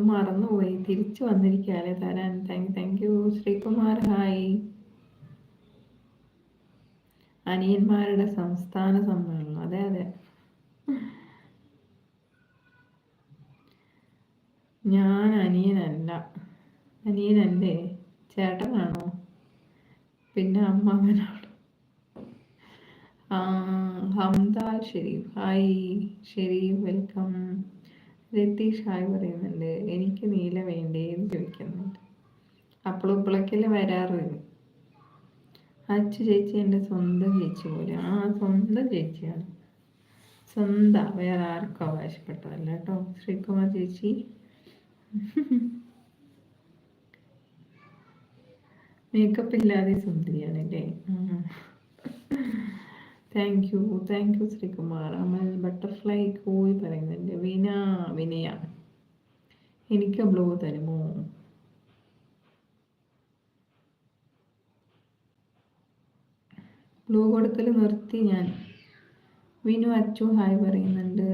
മറന്നുപോയി, തിരിച്ചു വന്നിരിക്കാല്ലേ തരാൻ. Thank you Sreekumar. ഹായ്. അനിയന്മാരുടെ സംസ്ഥാന സമ്മേളനം. അതെ അതെ, ഞാൻ അനിയനല്ല. അനിയനല്ലേ, ചേട്ടനാണോ? പിന്നെ അമ്മാവനാണ്. Hamdal Shereef. Hi Shereef, welcome. Ratheesh hi പറയുന്നുണ്ട്. എനിക്ക് നീല വേണ്ടേന്ന് ചോദിക്കുന്നുണ്ട്. അപ്പോഴും ഇപ്പോഴൊക്കെയല്ലേ വരാറ്. അച്ചു ചേച്ചി എൻ്റെ സ്വന്തം ചേച്ചി പോലെ. സ്വന്തം ചേച്ചിയാണ്. സ്വന്തം, വേറെ ആർക്കും അവകാശപ്പെട്ടതല്ല കേട്ടോ ശ്രീകുമാർ ചേച്ചി. മേക്കപ്പ് ഇല്ലാതെ സുന്ദരിയാണല്ലേ. Thank you Sreekumar. Amal butterfly കോയി പറയുന്നുണ്ട്. വിനയ എനിക്ക് ബ്ലൂ തരുമോ? ബ്ലൂ കൊടുക്കൽ നിർത്തി ഞാൻ. വിനു അച്ചു ഹായ് പറയുന്നുണ്ട്.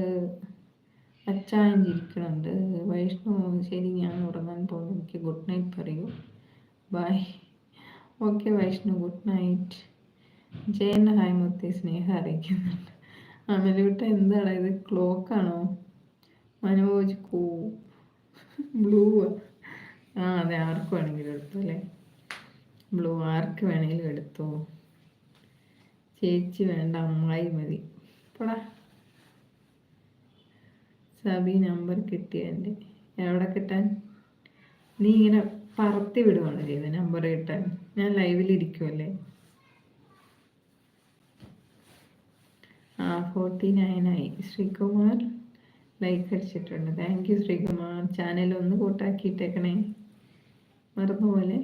അച്ചായൻ ഇരിക്കുന്നുണ്ട്. വൈഷ്ണു ശരി, ഞാൻ ഉറങ്ങാൻ പോകുന്നു, എനിക്ക് ഗുഡ് നൈറ്റ് പറയൂ. Bye. Okay Vaishnu, good night. Jayan hi മുത്തി, സ്നേഹം അറിയിക്കുന്നുണ്ട്. അമലൂട്ട എന്താണ് ഇത്, ക്ലോക്കാണോ? മനോജ് ബ്ലൂ. അതെ, ആർക്ക് വേണമെങ്കിലും എടുത്തു അല്ലേ. ബ്ലൂ ആർക്ക് വേണമെങ്കിലും എടുത്തോ. ചേച്ചി വേണ്ട, അമ്മായി മതി. പോടാ. സബി നമ്പർ കിട്ടിയ എൻ്റെ. എവിടെ കിട്ടാൻ? നീ ഇങ്ങനെ പറത്തി വിടുവാണ് ചെയ്യുന്നത് നമ്പർ കിട്ടാൻ. ഞാൻ ലൈവിലിരിക്കുമല്ലേ. 49 ആയി. ശ്രീകുമാർ ലൈക്ക് അടിച്ചിട്ടുണ്ട്. Thank you Sreekumar. ചാനൽ ഒന്ന് കൂട്ടാക്കിയിട്ടേക്കണേ, മറന്നുപോലെ.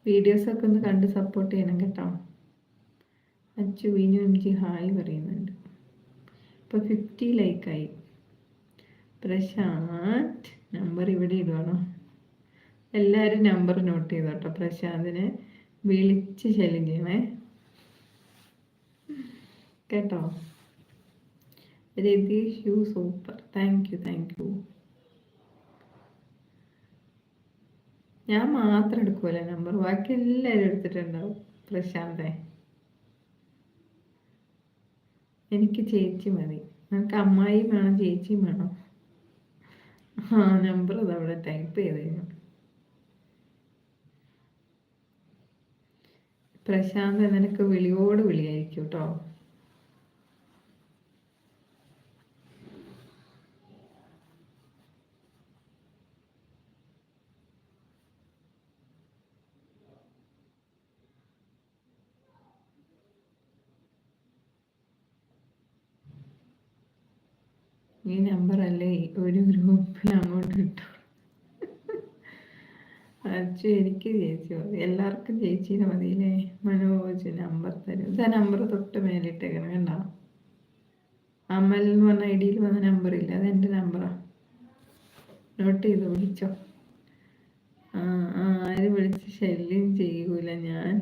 വീഡിയോസൊക്കെ ഒന്ന് കണ്ട് സപ്പോർട്ട് ചെയ്യണം കേട്ടോ. Achu Vinu M G hi പറയുന്നുണ്ട്. ഇപ്പോൾ 50 ലൈക്കായി. പ്രശാന്ത് നമ്പർ ഇവിടെ ഇടുവാണോ? എല്ലാവരും നമ്പർ നോട്ട് ചെയ്തോട്ടോ. പ്രശാന്തിനെ വിളിച്ച് ശല്യം ചെയ്യണേ കേട്ടോ. Ratheesh you super. Thank you. ഞാൻ മാത്രം എടുക്കൂല നമ്പർ, ബാക്കി എല്ലാവരും എടുത്തിട്ടുണ്ടാവും. പ്രശാന്തേ, എനിക്ക് ചേച്ചി മതി. നമുക്ക് അമ്മായിയും വേണം, ചേച്ചിയും വേണം. നമ്പർ അതവിടെ ടൈപ്പ് ചെയ്ത് കഴിഞ്ഞു. പ്രശാന്ത് നിനക്ക് വിളിയോട് വിളിയായിരിക്കും കേട്ടോ. ഈ നമ്പർ അല്ലേ ഒരു ഗ്രൂപ്പിൽ അങ്ങോട്ട് കിട്ടും. അച്ഛ എനിക്ക് ചേച്ചി മതി, എല്ലാവർക്കും ചേച്ചീനെ മതിയില്ലേ. മനോജ് നമ്പർ തരും. ഇതാ നമ്പർ തൊട്ട് മേലിട്ടേക്കണം കണ്ടോ. അമൽ എന്ന് പറഞ്ഞ ഐഡിയിൽ വന്ന നമ്പറില്ല, അതെൻ്റെ നമ്പറാണ്. നോട്ട് ചെയ്ത് വിളിച്ചോ. ആര് വിളിച്ച് ശല്യം ചെയ്യൂല. ഞാൻ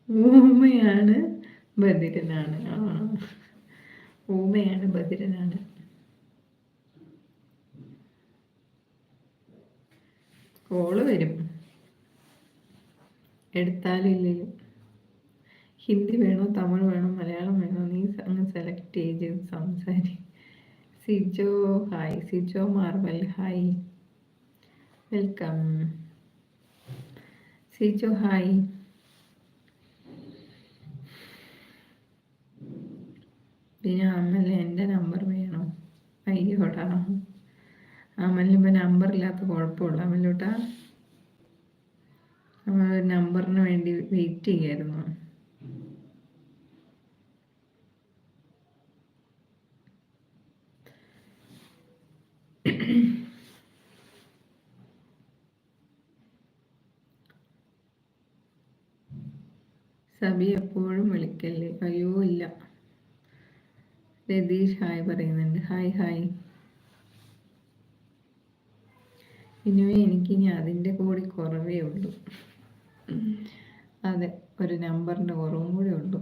ഊമയാണ് ബധിരനാണ്. ഊമയാണ് ബധിരനാണ്. കോള് വരും, എടുത്താലും ഇല്ലെങ്കിലും. ഹിന്ദി വേണോ, തമിഴ് വേണോ, മലയാളം വേണോ, നീ അങ്ങ് സെലക്ട് ചെയ്ത് സംസാരി. Sijo hi. Sijo Marvel hi, welcome. Sijo hi. പിന്നെ അമല് എൻ്റെ നമ്പർ വേണോ? അയ്യോടാ, അമലിനിപ്പോൾ നമ്പർ ഇല്ലാത്ത കുഴപ്പമുള്ള അമലൂട്ടാ. നമ്മൾ നമ്പറിന് വേണ്ടി വെയിറ്റ് ചെയ്യായിരുന്നു. സബി എപ്പോഴും വിളിക്കല്ലേ? അയ്യോ ഇല്ല. രതീഷ് ഹായ് പറയുന്നുണ്ട്. ഹായ്. ഇനിവേ എനിക്കിനി അതിൻ്റെ കൂടി കുറവേ ഉള്ളൂ. അതെ, ഒരു നമ്പറിൻ്റെ കുറവും കൂടി ഉള്ളൂ.